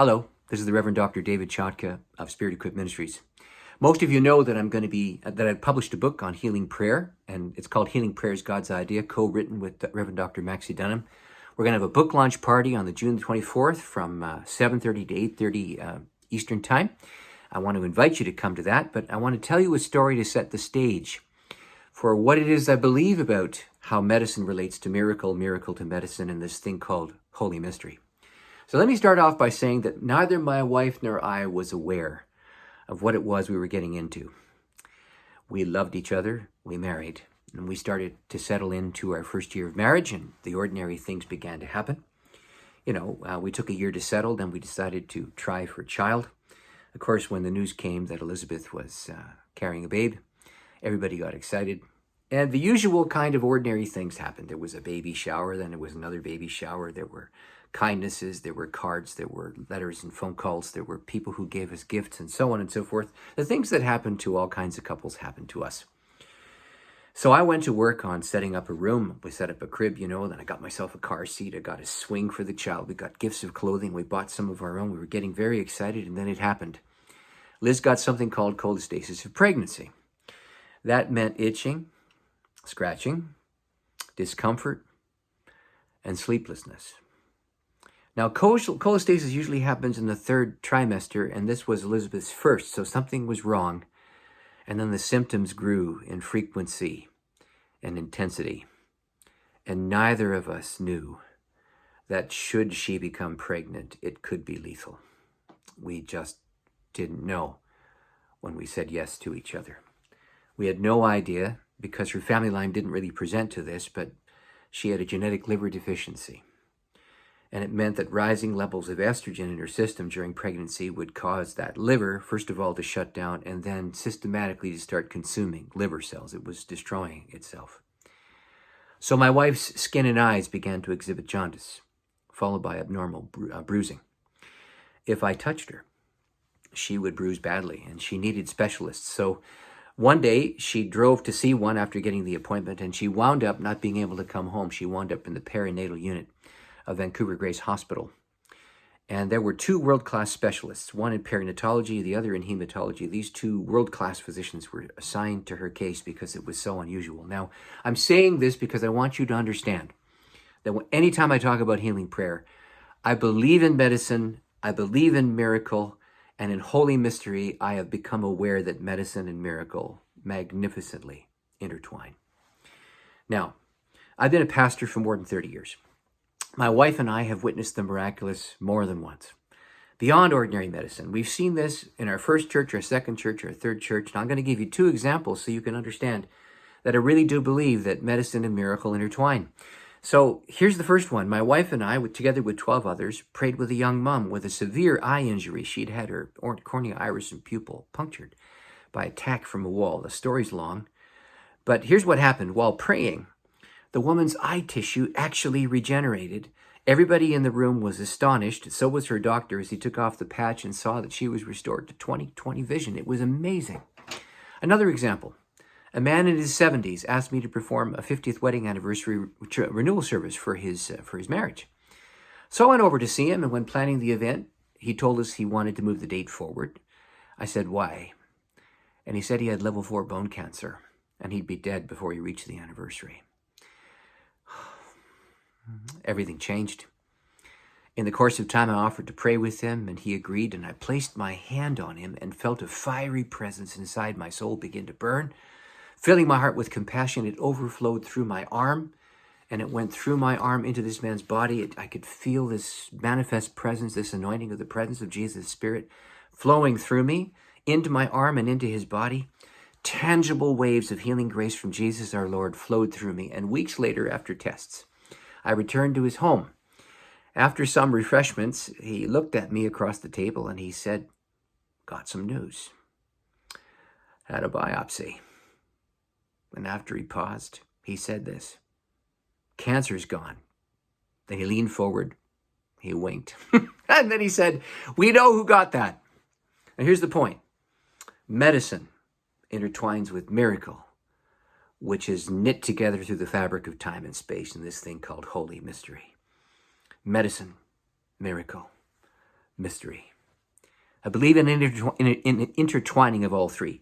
Hello, this is the Reverend Dr. David Chotka of Spirit Equipped Ministries. Most of you know that I've published a book on healing prayer, and it's called Healing Prayers, God's Idea, co-written with Reverend Dr. Maxie Dunham. We're going to have a book launch party on the June 24th from 7:30 to 8:30 Eastern Time. I want to invite you to come to that, but I want to tell you a story to set the stage for what it is I believe about how medicine relates to miracle, miracle to medicine, and this thing called Holy Mystery. So let me start off by saying that neither my wife nor I was aware of what it was we were getting into. We loved each other, we married, and we started to settle into our first year of marriage, and the ordinary things began to happen. We took a year to settle, then we decided to try for a child. Of course, when the news came that Elizabeth was carrying a babe, everybody got excited. And the usual kind of ordinary things happened. There was a baby shower, then there was another baby shower. There were kindnesses, there were cards, there were letters and phone calls, there were people who gave us gifts and so on and so forth. The things that happen to all kinds of couples happened to us. So I went to work on setting up a room. We set up a crib, then I got myself a car seat. I got a swing for the child. We got gifts of clothing. We bought some of our own. We were getting very excited, and then it happened. Liz got something called cholestasis of pregnancy. That meant itching, scratching, discomfort, and sleeplessness. Now, cholestasis usually happens in the third trimester, and this was Elizabeth's first, so something was wrong. And then the symptoms grew in frequency and intensity. And neither of us knew that should she become pregnant, it could be lethal. We just didn't know when we said yes to each other. We had no idea, because her family line didn't really present to this, but she had a genetic liver deficiency. And it meant that rising levels of estrogen in her system during pregnancy would cause that liver, first of all, to shut down and then systematically to start consuming liver cells. It was destroying itself. So my wife's skin and eyes began to exhibit jaundice, followed by abnormal bruising. If I touched her, she would bruise badly, and she needed specialists. So one day, she drove to see one after getting the appointment, and she wound up not being able to come home. She wound up in the perinatal unit of Vancouver Grace Hospital. And there were two world-class specialists, one in perinatology, the other in hematology. These two world-class physicians were assigned to her case because it was so unusual. Now, I'm saying this because I want you to understand that anytime I talk about healing prayer, I believe in medicine, I believe in miracle, and in Holy Mystery, I have become aware that medicine and miracle magnificently intertwine. Now, I've been a pastor for more than 30 years. My wife and I have witnessed the miraculous more than once. Beyond ordinary medicine, we've seen this in our first church, our second church, our third church. And I'm going to give you two examples so you can understand that I really do believe that medicine and miracle intertwine. So here's the first one. My wife and I, together with 12 others, prayed with a young mom with a severe eye injury. She'd had her cornea, iris, and pupil punctured by a tack from a wall. The story's long, but here's what happened. While praying, the woman's eye tissue actually regenerated. Everybody in the room was astonished. So was her doctor as he took off the patch and saw that she was restored to 20/20 vision. It was amazing. Another example. A man in his 70s asked me to perform a 50th wedding anniversary renewal service for his marriage. So I went over to see him, and when planning the event, he told us he wanted to move the date forward. I said, why? And he said he had level 4 bone cancer, and he'd be dead before he reached the anniversary. Everything changed. In the course of time, I offered to pray with him, and he agreed, and I placed my hand on him and felt a fiery presence inside my soul begin to burn. Filling my heart with compassion, it overflowed through my arm, and it went through my arm into this man's body. I could feel this manifest presence, this anointing of the presence of Jesus' Spirit flowing through me, into my arm and into his body. Tangible waves of healing grace from Jesus our Lord flowed through me, and weeks later, after tests, I returned to his home. After some refreshments, he looked at me across the table and he said, got some news. Had a biopsy. And after he paused, he said this, cancer's gone. Then he leaned forward, he winked. And then he said, we know who got that. And here's the point. Medicine intertwines with miracle, which is knit together through the fabric of time and space in this thing called Holy Mystery. Medicine, miracle. mystery. I believe in an intertwining of all three.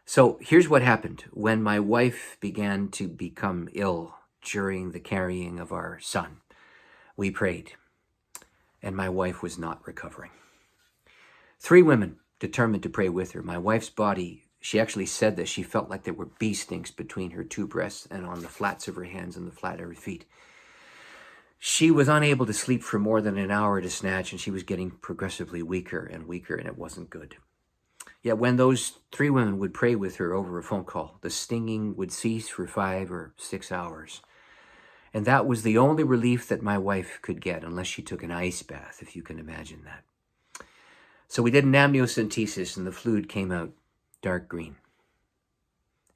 So here's what happened. When my wife began to become ill during the carrying of our son, we prayed, and my wife was not recovering. 3 women determined to pray with her. My wife's body, she actually said that she felt like there were bee stings between her 2 breasts and on the flats of her hands and the flat of her feet. She was unable to sleep for more than an hour at a snatch, and she was getting progressively weaker and weaker, and it wasn't good. Yet when those 3 women would pray with her over a phone call, the stinging would cease for 5 or 6 hours. And that was the only relief that my wife could get, unless she took an ice bath, if you can imagine that. So we did an amniocentesis, and the fluid came out dark green.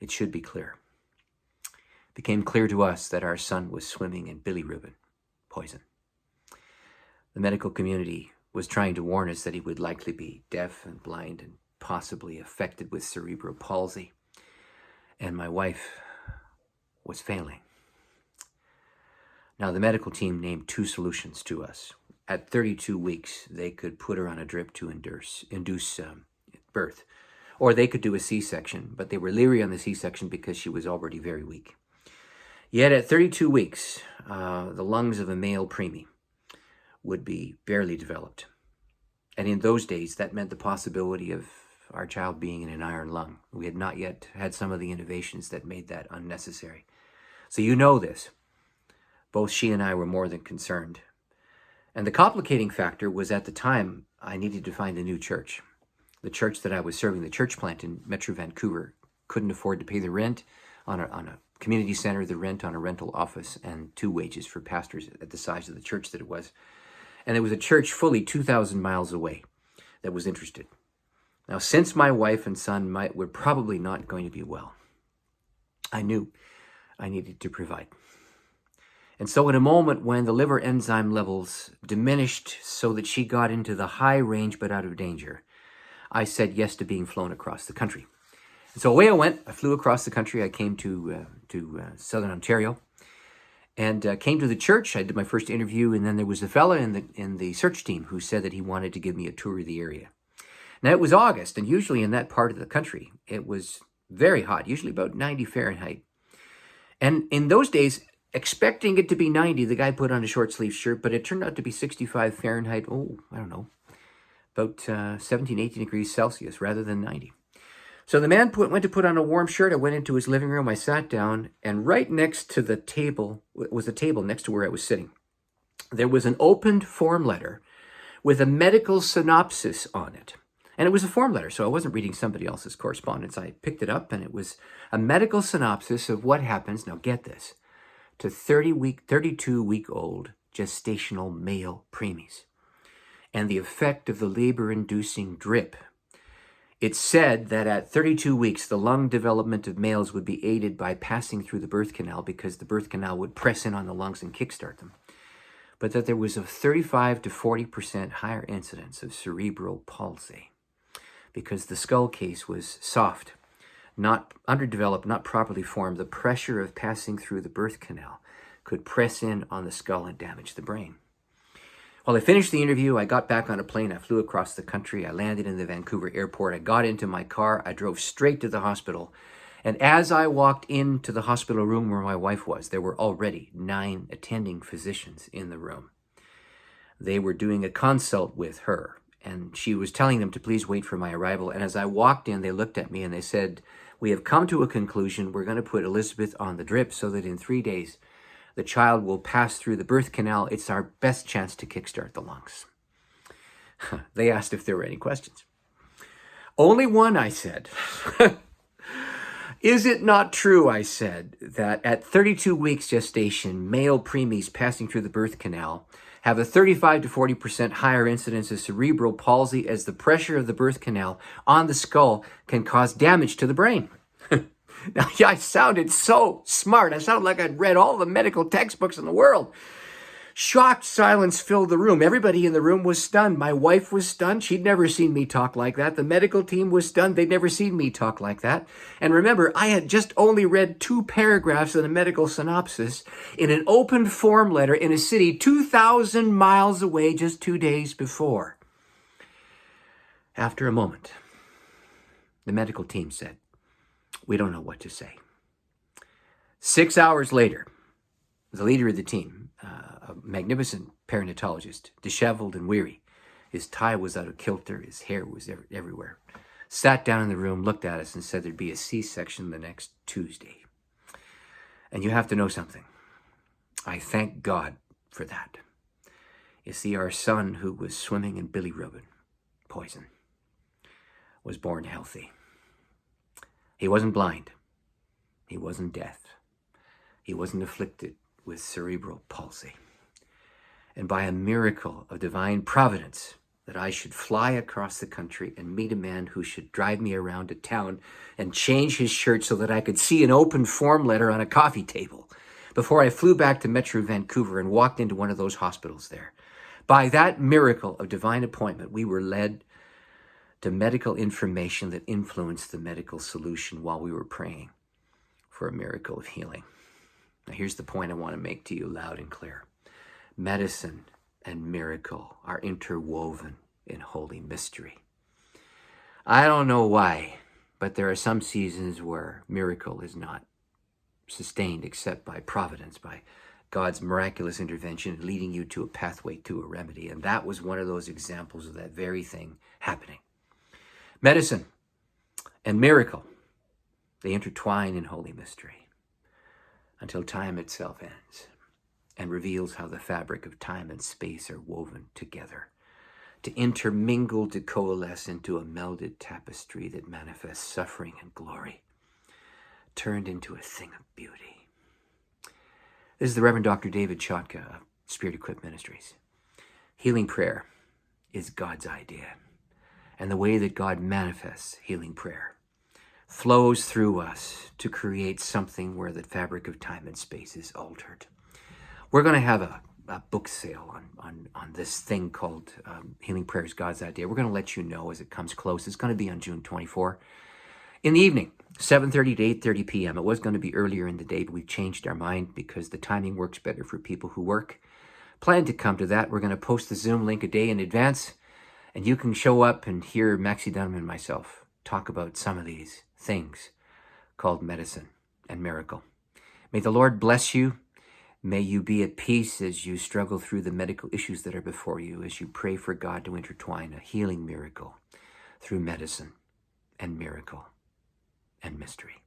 It should be clear. It became clear to us that our son was swimming in bilirubin poison. The medical community was trying to warn us that he would likely be deaf and blind and possibly affected with cerebral palsy. And my wife was failing. Now, the medical team named 2 solutions to us. At 32 weeks, they could put her on a drip to induce birth. Or they could do a C-section, but they were leery on the C-section because she was already very weak. Yet at 32 weeks, the lungs of a male preemie would be barely developed. And in those days, that meant the possibility of our child being in an iron lung. We had not yet had some of the innovations that made that unnecessary. So you know this. Both she and I were more than concerned. And the complicating factor was, at the time, I needed to find a new church. The church that I was serving, the church plant in Metro Vancouver, couldn't afford to pay the rent on a community center, the rent on a rental office, and 2 wages for pastors at the size of the church that it was. And there was a church fully 2,000 miles away that was interested. Now, since my wife and son were probably not going to be well, I knew I needed to provide. And so in a moment when the liver enzyme levels diminished so that she got into the high range but out of danger, I said yes to being flown across the country. And so away I went. I flew across the country. I came to Southern Ontario and came to the church. I did my first interview, and then there was a fella in the search team who said that he wanted to give me a tour of the area. Now, it was August, and usually in that part of the country, it was very hot, usually about 90 Fahrenheit. And in those days, expecting it to be 90, the guy put on a short sleeve shirt, but it turned out to be 65 Fahrenheit. Oh, I don't know, about 17, 18 degrees Celsius rather than 90. So the man went to put on a warm shirt. I went into his living room. I sat down, and right next to the table was a table next to where I was sitting. There was an opened form letter with a medical synopsis on it. And it was a form letter, so I wasn't reading somebody else's correspondence. I picked it up, and it was a medical synopsis of what happens, now get this, to 32-week-old gestational male preemies and the effect of the labor-inducing drip. It said that at 32 weeks, the lung development of males would be aided by passing through the birth canal because the birth canal would press in on the lungs and kickstart them. But that there was a 35 to 40% higher incidence of cerebral palsy because the skull case was soft, not underdeveloped, not properly formed. The pressure of passing through the birth canal could press in on the skull and damage the brain. Well, I finished the interview. I got back on a plane. I flew across the country. I landed in the Vancouver airport. I got into my car. I drove straight to the hospital. And as I walked into the hospital room where my wife was, there were already 9 attending physicians in the room. They were doing a consult with her, and she was telling them to please wait for my arrival. And as I walked in, they looked at me and they said, "We have come to a conclusion. We're going to put Elizabeth on the drip so that in 3 days, the child will pass through the birth canal. It's our best chance to kickstart the lungs." They asked if there were any questions. "Only one," I said. "Is it not true," I said, "that at 32 weeks gestation, male preemies passing through the birth canal have a 35 to 40% higher incidence of cerebral palsy as the pressure of the birth canal on the skull can cause damage to the brain?" Now, I sounded so smart. I sounded like I'd read all the medical textbooks in the world. Shocked silence filled the room. Everybody in the room was stunned. My wife was stunned. She'd never seen me talk like that. The medical team was stunned. They'd never seen me talk like that. And remember, I had just only read 2 paragraphs of the medical synopsis in an open form letter in a city 2,000 miles away just 2 days before. After a moment, the medical team said, "We don't know what to say." 6 hours later, the leader of the team, a magnificent perinatologist, disheveled and weary, his tie was out of kilter, his hair was everywhere, sat down in the room, looked at us and said there'd be a C-section the next Tuesday. And you have to know something. I thank God for that. You see, our son, who was swimming in bilirubin poison, was born healthy. He wasn't blind. He wasn't deaf. He wasn't afflicted with cerebral palsy. And by a miracle of divine providence, that I should fly across the country and meet a man who should drive me around to town and change his shirt so that I could see an open form letter on a coffee table before I flew back to Metro Vancouver and walked into one of those hospitals there. By that miracle of divine appointment, we were led to medical information that influenced the medical solution while we were praying for a miracle of healing. Now, here's the point I want to make to you loud and clear. Medicine and miracle are interwoven in holy mystery. I don't know why, but there are some seasons where miracle is not sustained except by providence, by God's miraculous intervention leading you to a pathway to a remedy. And that was one of those examples of that very thing happening. Medicine and miracle, they intertwine in holy mystery until time itself ends and reveals how the fabric of time and space are woven together to intermingle, to coalesce into a melded tapestry that manifests suffering and glory, turned into a thing of beauty. This is the Reverend Dr. David Chotka of Spirit Equipped Ministries. Healing prayer is God's idea, and the way that God manifests healing prayer flows through us to create something where the fabric of time and space is altered. We're going to have a book sale on this thing called Healing Prayer is God's Idea. We're going to let you know as it comes close. It's going to be on June 24 in the evening, 7:30 to 8:30 p.m. It was going to be earlier in the day, but we've changed our mind because the timing works better for people who work. Plan to come to that. We're going to post the Zoom link a day in advance, and you can show up and hear Maxie Dunham and myself talk about some of these things called medicine and miracle. May the Lord bless you. May you be at peace as you struggle through the medical issues that are before you, as you pray for God to intertwine a healing miracle through medicine and miracle and mystery.